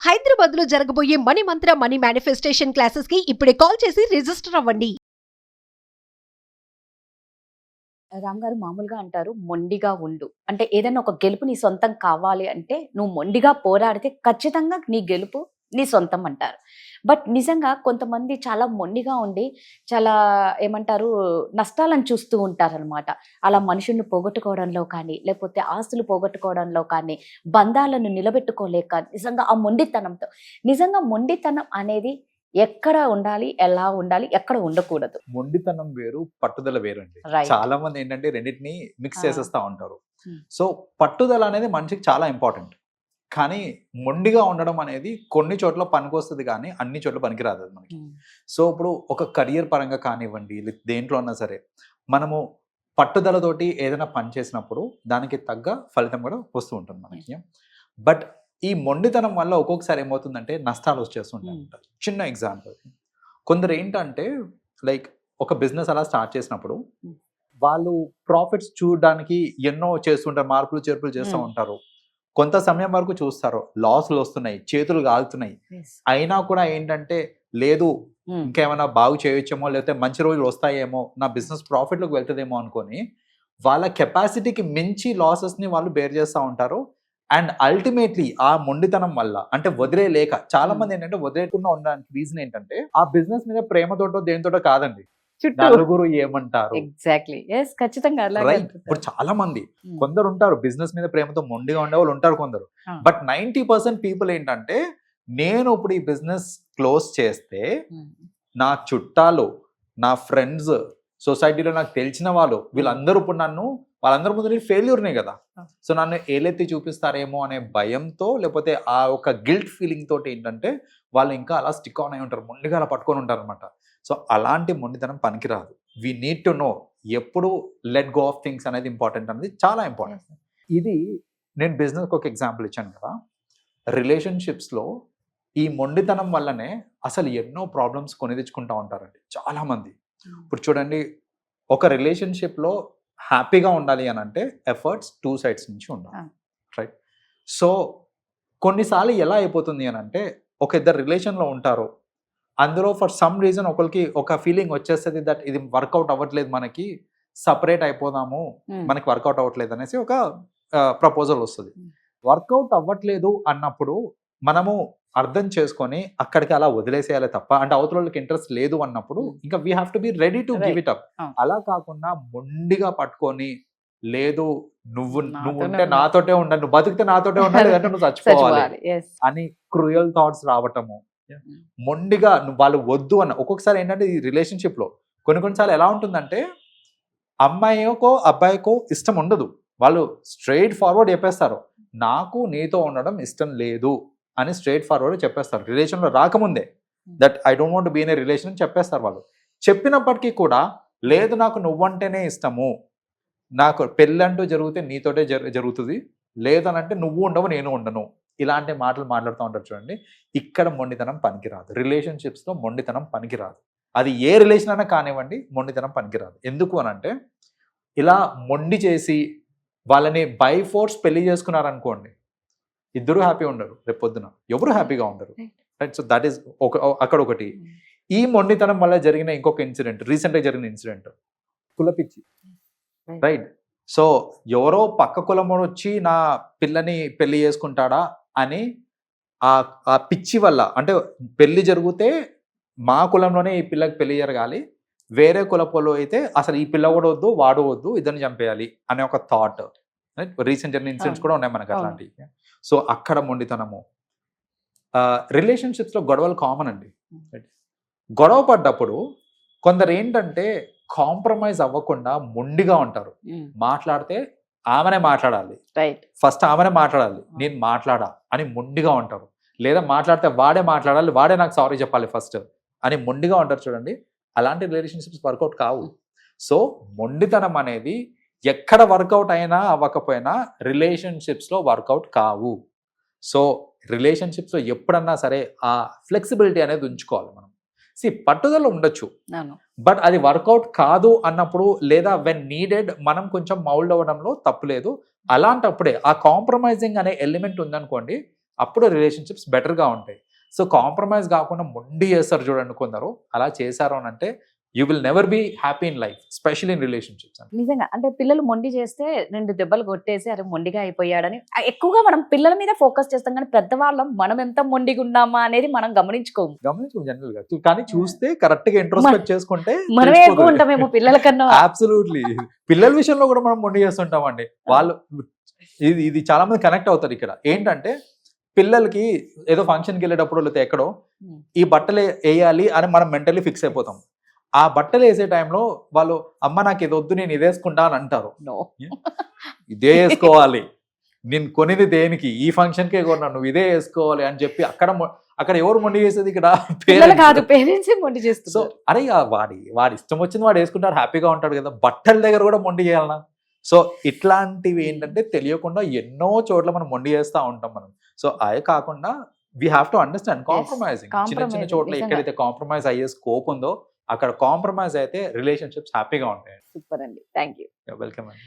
హైదరాబాద్ లో జరగబోయే మనీ మంత్ర money manifestation classes కి ఇప్పుడే కాల్ చేసి రిజిస్టర్ అవ్వండి. రామ్ గారు మామూలుగా అంటారు మొండిగా ఉండు. అంటే ఏదైనా ఒక గెలుపు నీ సొంతం కావాలి అంటే నువ్వు మొండిగా పోరాడితే ఖచ్చితంగా నీ గెలుపు నీ సొంతం అంటారు. బట్ నిజంగా కొంతమంది చాలా మొండిగా ఉండి చాలా ఏమంటారు నష్టాలను చూస్తూ ఉంటారనమాట. అలా మనుషుల్ని పోగొట్టుకోవడంలో కానీ, లేకపోతే ఆస్తులు పోగొట్టుకోవడంలో కానీ, బంధాలను నిలబెట్టుకోలేక నిజంగా ఆ మొండితనంతో నిజంగా మొండితనం అనేది ఎక్కడ ఉండాలి, ఎలా ఉండాలి, ఎక్కడ ఉండకూడదు? మొండితనం వేరు, పట్టుదల వేరండి. రైట్. చాలా మంది ఏంటంటే రెండింటిని మిక్స్ ఆ. చేసేస్తా ఉంటారు. Hmm. సో పట్టుదల అనేది మనిషికి చాలా ఇంపార్టెంట్. కానీ మొండిగా ఉండడం అనేది కొన్ని చోట్ల పనికొస్తుంది కానీ అన్ని చోట్ల పనికిరాదు అది మనకి. సో ఇప్పుడు ఒక కెరియర్ పరంగా కానివ్వండి, దేంట్లో అన్నా సరే మనము పట్టుదలతోటి ఏదైనా పని చేసినప్పుడు దానికి తగ్గ ఫలితం కూడా వస్తూ ఉంటుంది మనకి. బట్ ఈ మొండితనం వల్ల ఒక్కొక్కసారి ఏమవుతుందంటే నష్టాలు వచ్చేస్తుంటాయి. చిన్న ఎగ్జాంపుల్, కొందరు ఏంటంటే లైక్ ఒక బిజినెస్ అలా స్టార్ట్ చేసినప్పుడు వాళ్ళు ప్రాఫిట్స్ చూడడానికి ఎన్నో చేస్తుంటారు, మార్పులు చేర్పులు చేస్తూ ఉంటారు. కొంత సమయం వరకు చూస్తారు, లాస్లు వస్తున్నాయి, చేతులు కాలుతున్నాయి. అయినా కూడా ఏంటంటే లేదు ఇంకేమైనా బాగు చేయొచ్చేమో, లేకపోతే మంచి రోజులు వస్తాయేమో, నా బిజినెస్ ప్రాఫిట్లోకి వెళ్తుందేమో అనుకొని వాళ్ళ కెపాసిటీకి మించి లాసెస్ని వాళ్ళు బేర్ చేస్తూ ఉంటారు. అండ్ అల్టిమేట్లీ ఆ మొండితనం వల్ల అంటే వదిలేలేక చాలా మంది ఏంటంటే వదిలేకుండా ఉండడానికి రీజన్ ఏంటంటే ఆ బిజినెస్ మీద ప్రేమతోటో దేనితోటో కాదండి, నలుగురు ఏమంటారు. ఎగ్జాక్ట్లీ, ఎస్, ఖచ్చితంగా ఇప్పుడు చాలా మంది కొందరు ఉంటారు బిజినెస్ మీద ప్రేమతో మొండిగా ఉండే వాళ్ళు ఉంటారు కొందరు. బట్ 90% పీపుల్ ఏంటంటే నేను ఇప్పుడు ఈ బిజినెస్ క్లోజ్ చేస్తే నా చుట్టాలు, నా ఫ్రెండ్స్, సొసైటీలో నాకు తెలిసిన వాళ్ళు వీళ్ళందరూ ఇప్పుడు నన్ను వాళ్ళందరి ముందు నేను ఫెయిల్యూర్నే కదా, సో నన్ను ఏలెత్తి చూపిస్తారేమో అనే భయంతో, లేకపోతే ఆ ఒక గిల్ట్ ఫీలింగ్ తోటి ఏంటంటే వాళ్ళు ఇంకా అలా స్టిక్ ఆన్ అయి ఉంటారు, మొండిగా అలా పట్టుకొని ఉంటారు అనమాట. సో అలాంటి మొండితనం పనికిరాదు. వీ నీడ్ టు నో ఎప్పుడు లెట్ గో ఆఫ్ థింగ్స్ అనేది ఇంపార్టెంట్ అనేది చాలా ఇంపార్టెంట్. ఇది నేను బిజినెస్కి ఒక ఎగ్జాంపుల్ ఇచ్చాను కదా, రిలేషన్షిప్స్లో ఈ మొండితనం వల్లనే అసలు ఎన్నో ప్రాబ్లమ్స్ కొని తెచ్చుకుంటూ ఉంటారండి చాలా మంది. ఇప్పుడు చూడండి, ఒక రిలేషన్షిప్లో హ్యాపీగా ఉండాలి అని అంటే ఎఫర్ట్స్ 2 sides నుంచి ఉండాలి, రైట్? సో కొన్నిసార్లు ఎలా అయిపోతుంది అని అంటే ఒక ఇద్దరు రిలేషన్లో ఉంటారు, అందులో ఫర్ సమ్ రీజన్ ఒకరికి ఒక ఫీలింగ్ వచ్చేస్తుంది దట్ ఇది వర్కౌట్ అవ్వట్లేదు, మనకి సపరేట్ అయిపోదాము, మనకి వర్కౌట్ అవ్వట్లేదు అనేసి ఒక ప్రపోజల్ వస్తుంది. వర్కౌట్ అవ్వట్లేదు అన్నప్పుడు మనము అర్థం చేసుకొని అక్కడికి అలా వదిలేసేయాలి తప్ప, అంటే అవతల వాళ్ళకి ఇంట్రెస్ట్ లేదు అన్నప్పుడు ఇంకా we have to be ready to give it up. అలా కాకుండా మొండిగా పట్టుకొని లేదు నువ్వు ఉంటే నాతోటే ఉండాలి, నువ్వు బతికితే నాతోటే ఉండాలి, అంటే నువ్వు చచ్చిపోవాలి అని క్రూయల్ థాట్స్ రావటము, మొండిగా వాళ్ళు వద్దు అన్న. ఒక్కొక్కసారి ఏంటంటే ఈ రిలేషన్షిప్ లో కొన్నిసార్లు ఎలా ఉంటుందంటే అమ్మాయికో అబ్బాయికో ఇష్టం ఉండదు, వాళ్ళు స్ట్రైట్ ఫార్వర్డ్ చెప్పేస్తారు నాకు నీతో ఉండడం ఇష్టం లేదు అని స్ట్రైట్ ఫార్వర్డ్ చెప్పేస్తారు. రిలేషన్లో రాకముందే that I don't want be in a relation అని చెప్పేస్తారు వాళ్ళు. చెప్పినప్పటికీ కూడా లేదు నాకు నువ్వంటేనే ఇష్టము, నాకు పెళ్ళంటూ జరిగితే నీతోటే జరుగుతుంది, లేదనంటే నువ్వు ఉండవు నేను ఉండను, ఇలాంటి మాటలు మాట్లాడుతూ ఉంటారు చూడండి. ఇక్కడ మొండితనం పనికిరాదు, రిలేషన్షిప్స్లో మొండితనం పనికిరాదు. అది ఏ రిలేషన్ అయినా కానివ్వండి, మొండితనం పనికిరాదు. ఎందుకు అనంటే ఇలా మొండి చేసి వాళ్ళని బై ఫోర్స్ పెళ్లి చేసుకున్నారనుకోండి, ఇద్దరు హ్యాపీ ఉండరు, రేపు పొద్దున ఎవరు హ్యాపీగా ఉండరు, రైట్? సో దట్ ఈస్ అక్కడ ఒకటి. ఈ మొండితనం వల్ల జరిగిన ఇంకొక ఇన్సిడెంట్, రీసెంట్గా జరిగిన ఇన్సిడెంట్ కులపిచ్చి, రైట్? సో ఎవరో పక్క కులం వచ్చి నా పిల్లని పెళ్లి చేసుకుంటాడా అని ఆ పిచ్చి వల్ల, అంటే పెళ్లి జరిగితే మా కులంలోనే ఈ పిల్లకి పెళ్లి జరగాలి, వేరే కులపోలో అయితే అసలు ఈ పిల్ల కూడా వద్దు వాడు వద్దు, ఇద్దరిని చంపేయాలి అనే ఒక థాట్, రైట్? రీసెంట్ జరిగిన ఇన్సిడెంట్స్ కూడా ఉన్నాయి మనకి అట్లాంటివి. సో అక్కడ మొండితనము. రిలేషన్షిప్స్లో గొడవలు కామన్ అండి. గొడవ పడ్డప్పుడు కొందరు ఏంటంటే కాంప్రమైజ్ అవ్వకుండా మొండిగా ఉంటారు. మాట్లాడితే ఆమెనే మాట్లాడాలి, ఫస్ట్ ఆమెనే మాట్లాడాలి, నేను మాట్లాడా అని మొండిగా ఉంటారు. లేదా మాట్లాడితే వాడే మాట్లాడాలి, వాడే నాకు సారీ చెప్పాలి ఫస్ట్ అని మొండిగా ఉంటారు చూడండి. అలాంటి రిలేషన్షిప్స్ వర్కౌట్ కావు. సో మొండితనం అనేది ఎక్కడ వర్కౌట్ అయినా అవ్వకపోయినా రిలేషన్షిప్స్లో వర్కౌట్ కావు. సో రిలేషన్షిప్స్లో ఎప్పుడన్నా సరే ఆ ఫ్లెక్సిబిలిటీ అనేది ఉంచుకోవాలి మనం. పట్టుదల ఉండొచ్చు, బట్ అది వర్కౌట్ కాదు అన్నప్పుడు, లేదా వెన్ నీడెడ్ మనం కొంచెం మౌల్డ్ అవ్వడంలో తప్పులేదు. అలాంటప్పుడే ఆ కాంప్రమైజింగ్ అనే ఎలిమెంట్ ఉందనుకోండి, అప్పుడు రిలేషన్షిప్స్ బెటర్గా ఉంటాయి. సో కాంప్రమైజ్ కాకుండా మొండి చేస్తారు చూడండి కొందరు, అలా చేశారు అని అంటే you will never be happy in life, special in relationships. నిజంగా అంటే పిల్లలు మొండి చేస్తే 2 దెబ్బలు కొట్టేసి అరే మొండిగా అయిపోయాడని ఎక్కువగా మనం పిల్లల మీద ఫోకస్ చేస్తాం, కానీ పెద్దవాళ్ళం మనం ఎంత మొండిగా ఉన్నామా అనేది మనం గమనించుకోము. గమనించు జనరల్ గా, కానీ చూస్తే కరెక్ట్ గా ఇంట్రోస్పెక్ట్ చేసుకుంటే మనమే ఎక్కువ ఉంటామేమో పిల్లల కన్నా. అబ్సల్యూట్లీ. పిల్లల విషయంలో కూడా మనం మొండి చేస్తుంటామండి. వాళ్ళు ఇది చాలా మంది కనెక్ట్ అవుతారు ఇక్కడ. ఏంటంటే పిల్లలకి ఏదో ఫంక్షన్కి వెళ్ళేటప్పుడు లేకపోతే ఎక్కడో ఈ బట్టలు వేయాలి అని మనం మెంటల్లీ ఫిక్స్ అయిపోతాం. ఆ బట్టలు వేసే టైంలో వాళ్ళు అమ్మ నాకు ఇది వద్దు నేను ఇది వేసుకుంటా అని అంటారు. ఇదే వేసుకోవాలి, నేను కొనిది దేనికి, ఈ ఫంక్షన్కే కొన్నా, నువ్వు ఇదే వేసుకోవాలి అని చెప్పి అక్కడ ఎవరు మొండి చేసేది? ఇక్కడ పేరెంట్స్ మొండి సో చేస్తారు. అరే వాడి ఇష్టం వచ్చింది వాడు వేసుకుంటాడు, హ్యాపీగా ఉంటాడు కదా, బట్టల దగ్గర కూడా మొండి చేయాలనా? సో ఇట్లాంటివి ఏంటంటే తెలియకుండా ఎన్నో చోట్ల మనం మొండి చేస్తూ ఉంటాం మనం. సో అదే కాకుండా we have to understand compromising. చిన్న చిన్న చోట్ల ఎక్కడైతే కాంప్రమైజ్ అయ్యే స్కోప్ ఉందో అక్కడ కాంప్రమైజ్ అయితే రిలేషన్షిప్స్ హ్యాపీగా ఉంటాయి. సూపర్ అండి, థ్యాంక్ యూ. వెల్కమ్ అండి.